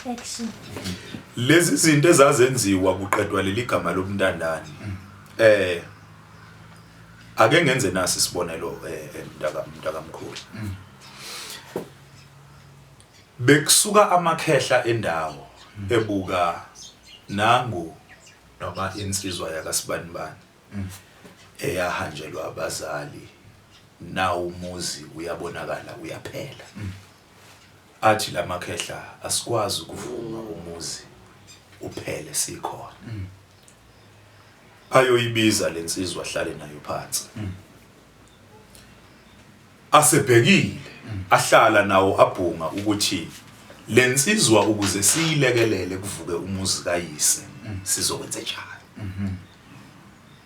action lezi zinto ezazenziwa kuqedwa leli gama lomntandani ake ngenze nasi isibonelo mntakamkhulu bekusuka amakhehla endawo ebuka nangu noma insizwa yakasibanibani eyahanjelwa abazali na umuzi uyabonakala uyaphela athi lamakhehla asikwazi ukuvuma umuzi uphele sikhona ayoyibiza lensizwa ahlale nayo phansi asebhekile ahlala nawo abhunga ukuthi lensizwa ukuze siyilekelele kuvuke umuzi kayise sizokwenza njani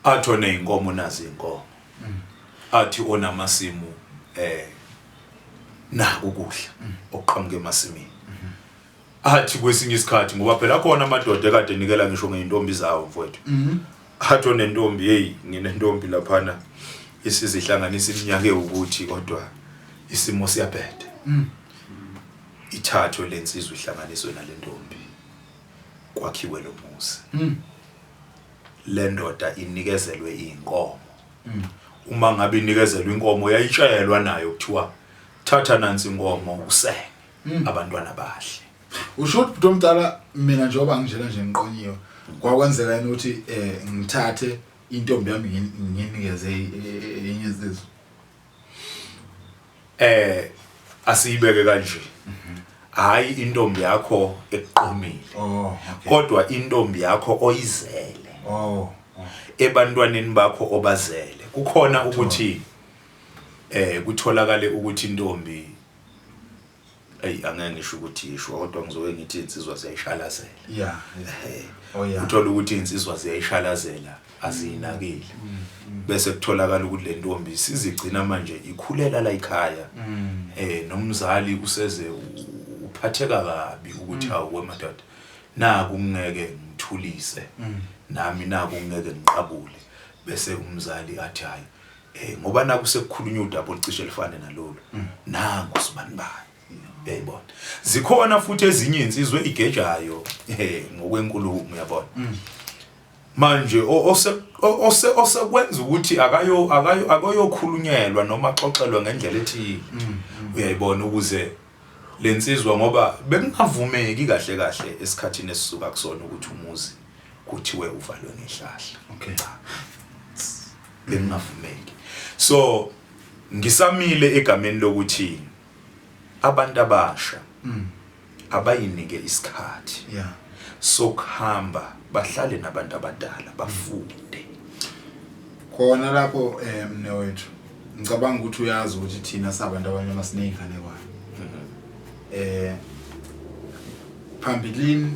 athone inkomo nazi inkomo athi onamasimu naku kudla oqhamuke emasimini athi kwesinye isikhathi ngoba phela khona amadoda ekade nikela ngisho ngeintombi zawo mfowethu athi onentombi hey nginentombi laphana isizihlanganisa iminyaka ukuthi kodwa isimo siyabheda ithatho lensizwe ihlanganiswe nalentombi kwakhiwe lo muzi le ndoda inikezelwe inkomo uma ngabe inikezelwe inkomo yayitshelwa nayo kuthiwa thatha nansi inkomo usenge abantwana bahle usho ukuthi umntala mina njengoba ngijela nje ngiqonyiwe kwakwenzeka yini ukuthi ngithathe intombi yami nginikeze enye izizwe asiyibeke kanje hayi intombi yakho eqomile kodwa intombi yakho oyizele ebantwaneni bakho obazele kukhona ukuthi kutholakale ukuthi intombi angeke ngisho ukuthi isho kodwa ngizoke ngithi insizwa ziyayishalazela uthola ukuthi insizwa ziyayishalazela azinakile bese kutholakala ukuthi le ntombi sizigcina manje ikhulela la ekhaya nomzali useze uphatheka kabi ukuthi hawu wemadoda naku ngeke ngithulise nami naku ngeke ngiqabule bese umzali athi hayi ngoba naku sekukhulunywa udaba olucishe lifane nalolu nangu sibanibani uyayibona zikhona futhi ezinye insizwe igejayo ngokwenkulumo uyabona manje osekwenza ukuthi akayokhulunyelwa noma xoxelwa ngendlela ethi uyayibona ukuze lensizwa ngoba bekungavumeki kahle kahle esikhathini esisuka kusona ukuthi umuzi kuthiwe uvalwe ngehlahla bekungavumeki so ngisamile egameni lokuthi abantu abasha abayinike isikhathi sokuhamba bahlale nabantu abadala bafunde khona lapho mnewethu ngicabanga ukuthi uyazi ukuthi thina sabantu abanye masineyingane kwayo phambilini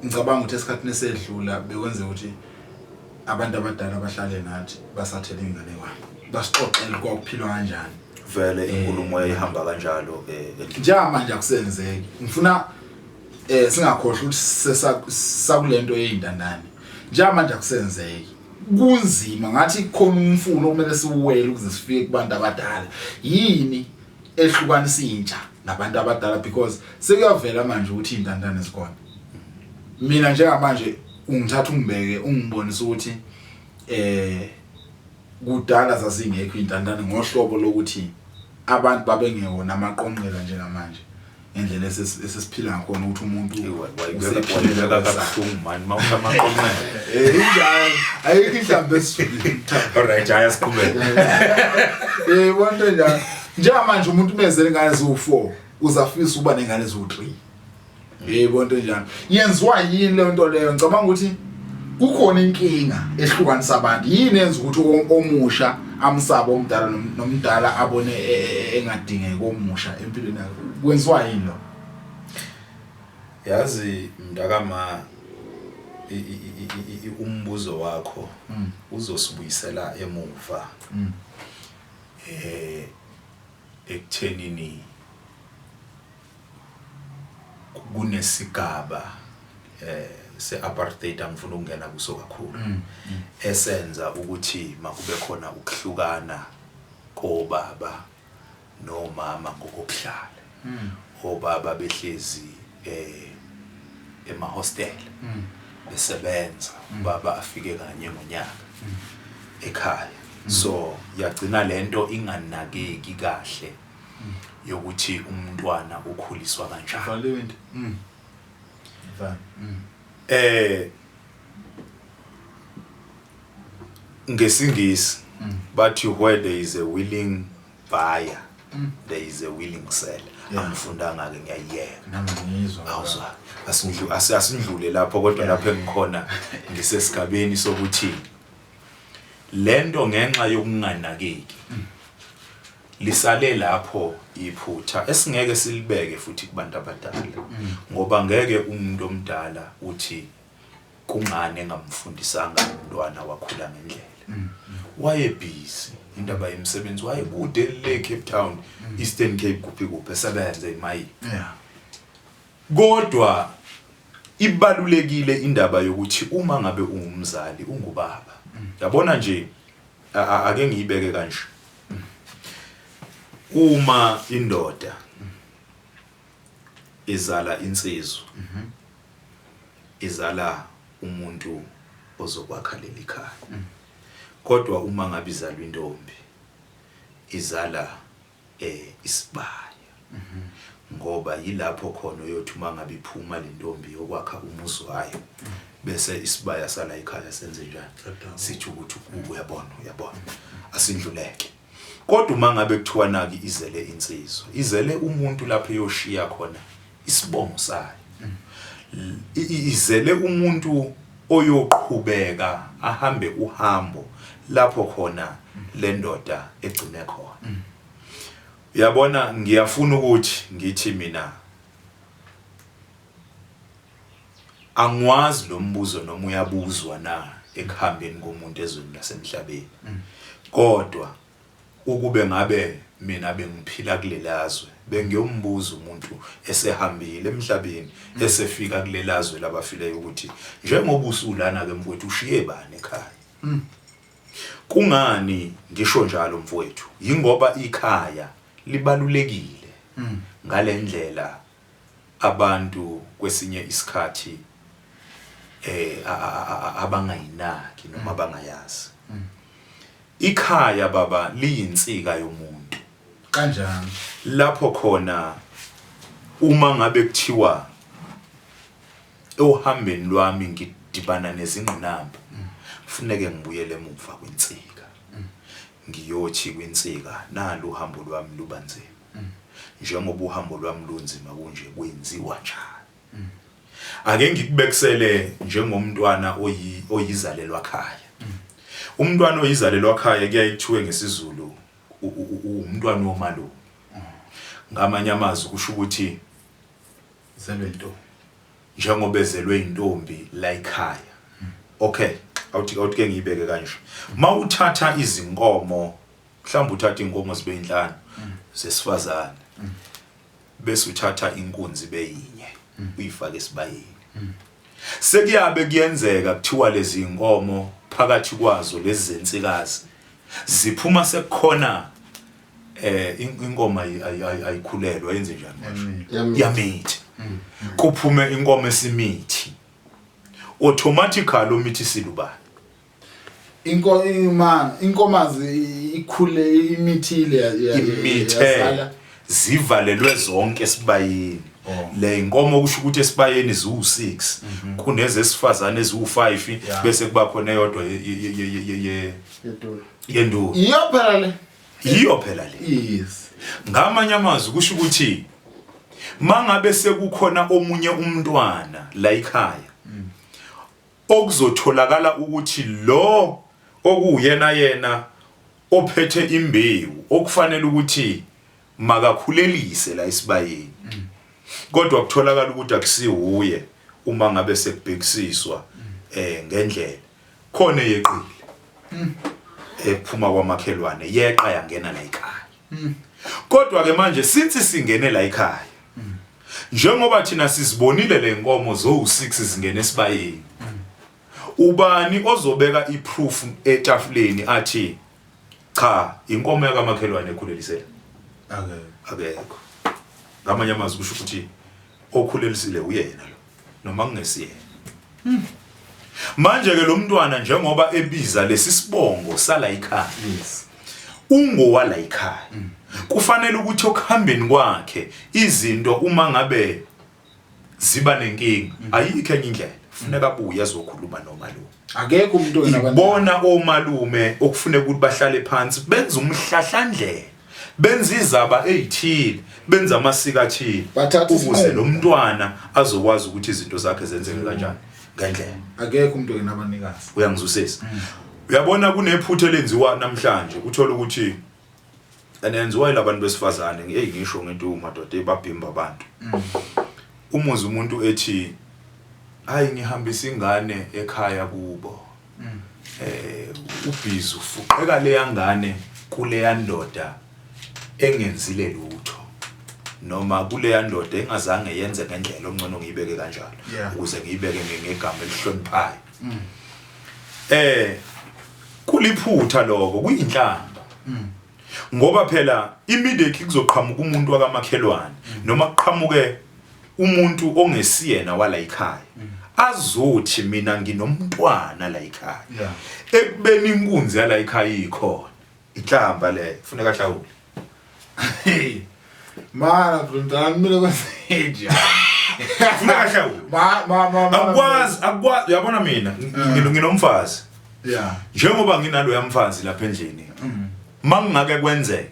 ngicabanga ukuthi esikhathini esedlula bekwenze ukuthi abantu abadala bahlale nathi basathele ingane kwayo basixoxele kwakuphilwa kanjani vele inkulumo yayihamba kanjalo njamanje akusenzeki ngifuna singakhohlwa ukuthi sakulento yezindandane njamanje akusenzeki kunzima ngathi khona umfuno kumele siwele ukuze sifike kubantu abadala yini ehlukanisa intsha nabantu abadala because sekuyavela manje ukuthi izindandane zikhona mina njengamanje ungithatha ungibeke ungibonisa ukuthi kudala zazingekho izindandane ngohlobo lokuthi abantu babengewona amaqonqela njengamanje endlela esesiphila ngakho ukuthi umuntu wayiphela kabuhlungu manje mawusamaqonqela injalo ayikho ihlambe esifile alright ayasiqhubeka wonke njalo njengamanje umuntu mezele ingane eziwu4 uzafisa uba nengane eziwu3 yebo nto njalo yenziwa yini le nto leyo ngicabanga ukuthi kukhona inkinga ehlukanisa abantu yini yenza ukuthi omusha amsaba omdala nomdala abone engadingeki omusha empilweni yakhe kwenziwa yini lo yazi mntakama umbuzo wakho uzosibuyisela emuva ekuthenini kunesigaba se-apartheid angifuna ukungena kuso kakhulu esenza ukuthi makube khona ukuhlukana kobaba nomama ngokuhlala obaba behlezi emahostel besebenza baba afike kanye ngonyaka ekhaya so yagcina lento inganakeki kahle yokuthi umntwana ukhuliswa kanjani ngesingisi bathi where there is a willing buyer there is a willing seller angifundanga ke ngiyayiyeka nami ngizwa awuzwa asindlule lapho kodwa lapho engikhona ngisesigabeni sokuthi lento ngenxa yokunganakeki lisale lapho iphutha esingeke silibeke futhi kubantu abadala ngoba ngeke umuntu omdala uthi kungane engamfundisanga umntwana wakhula ngendlela waye busy indaba yemsebenzi waye kude le Cape Town Eastern Cape kuphi esebenza eMayi kodwa ibalulekile indaba yokuthi uma ngabe ungumzali ungubaba yabona nje ake ngiyibeke kanje uma indoda izala insizwa izala umuntu ozokwakhalela ikhaya kodwa uma ngabe izalwa intombi izala isibaya ngoba yilapho khona uyothi uma ngabe iphuma le ntombi yokwakha umuzi wayo bese isibaya sala ekhaya senze njani sithi ukuthi uyabona asindluleke kodwa uma ngabe kuthiwa naki izele insizwa izele umuntu lapho eyoshiya khona isibongo sayo izele umuntu oyoqhubeka ahambe uhambo lapho khona le ndoda egcine khona uyabona ngiyafuna ukuthi ngithi mina angwazi lo mbuzo noma uyabuzwa na ekuhambeni komuntu ezweni lasemhlabeni kodwa ukube ngabe mina bengiphila kulelazwe bengiyombuza umuntu esehambile emhlabeni esefika kulelazwe labafileyo ukuthi njengoba usulana ke mfowethu ushiye bani ekhaya kungani ngisho njalo mfowethu yingoba ikhaya libalulekile ngalendlela abantu kwesinye isikhathi abangayinaki noma abangayazi ikhaya baba liyinsika yomuntu kanjani lapho khona uma ngabe kuthiwa ohambeni lwami ngidibana nezingqinamba kufuneke ngibuyele emuva kwinsika ngiyothi kwinsika nalo uhambo lwami lubanzima njengoba uhambo lwami lunzima kunje kwenziwa njani ake ngikubekisele njengomntwana oyizalelwa khaya umntwana oyizalelwa khaya kuyayithiwe ngesizulu umntwana womalume ngamanye amazwi kusho ukuthi zelwe into njengoba ezelwe intombi la ekhaya okay awuthi ke ngiyibeke kanje mawuthatha izinkomo mhlawumbe uthatha inkomo zibe 5 zesifazane bese uthatha inkunzi beyinye uyifake esibayeni sekuyabe kuyenzeka kuthiwa lezi inkomo phakathi kwazo lezi zensikazi ziphuma sekukhona inkomo ayikhulelwa yenze njani yamithi kuphume inkomo esimithi automatically umithi silubani inkomazi ikhule imithile yazala zivalelwe zonke esibayeni le inkomo kusho ukuthi esibayeni ziwu6 kuneze sifazane eziwu5 bese kuba khona eyodwa yendulu iyo phela le yes ngamanye amazwi kusho ukuthi mangabe sekukhona omunye umntwana la ekhaya okuzotholakala ukuthi lo okuyena ophethe imbewu okufanele ukuthi makakhulelise la isibayeni kodwa kutholakala ukuthi akusiwuye uma ngabe sekubhekisiswa ngendlela khona yeqile ephuma kwamakhelwane yeqa yangena la ekhaya kodwa ke manje sithi singene la ekhaya njengoba thina sizibonile le nkomo zo6 zingene esibayeni ubani ozobeka iproof etafuleni athi cha inkomo yakamakhelwane ekhulelisela akekho ngamanye amazwi kusho ukuthi okhulelisile uyena lo noma kungesiyena. Manje ke lo mntwana njengoba ebiza lesisibongo sala ekhaya ungowala ekhaya kufanele ukuthi okuhambeni kwakhe izinto uma ngabe ziba nenkingi ayikho enye indlela kufuneka abuye azokhuluma nomalume. Akekho umuntu ibona omalume okufuneka ukuthi bahlale phansi benze umhlahlandlela benza izaba ezithile benza amasiko athile ukuze lo mntwana azokwazi ukuthi izinto zakhe zenzeke kanjani ngendlela. Akekho umuntu onabanikazi. Uyangizwisisa? Uyabona kunephutho lenziwa namhlanje uthola ukuthi enenziwa ilabantu besifazane ngisho ngento madoda ebabhimba abantu. Umuzi umuntu ethi hayi ngihambisa ingane ekhaya kubo. Ubhizi ufuqeka le yangane kule yandoda engenzile lutho noma kule yandoda engazange yenze ngendlela ongcono ngiyibeke kanjalo ukuze ngiyibeke ngegama elihloniphayo. Kuliphutha lokho kuyinhlamba. Ngoba phela immediately kuzoqhamuka umuntu wakamakhelwane noma kuqhamuke umuntu ongesiyena wala ekhaya azothi mina nginomntwana la ekhaya ekubeni inkunzi yala ekhaya ikhona inhlamba le kufuneka hlawule. Mara brundani mina kwenzenja kufuneka hlawule. Akwazi yabona mina nginomfazi njengoba nginalo yamfazi lapha endlini mangake kwenzeke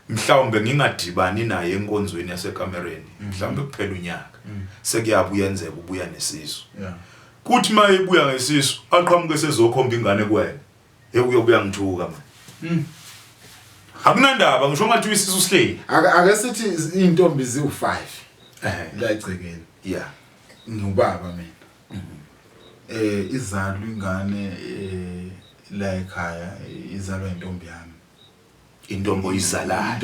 mhlawumbe ngingadibani naye enkonzweni yasekamereni mhlawumbe kuphela unyaka sekuyabuya yenzeka ubuya nesisu kuthi maye ibuya ngesisu aqhamuke sezokhomba ingane kuwena uyobuya ngithuka manje. Akunandaba ngisho ngathi isisu sihleli ake sithi intombi ziwu5 la egcekeni ngubaba mina izalwa ingane la ekhaya izalwa intombi yami intombi oyizalayo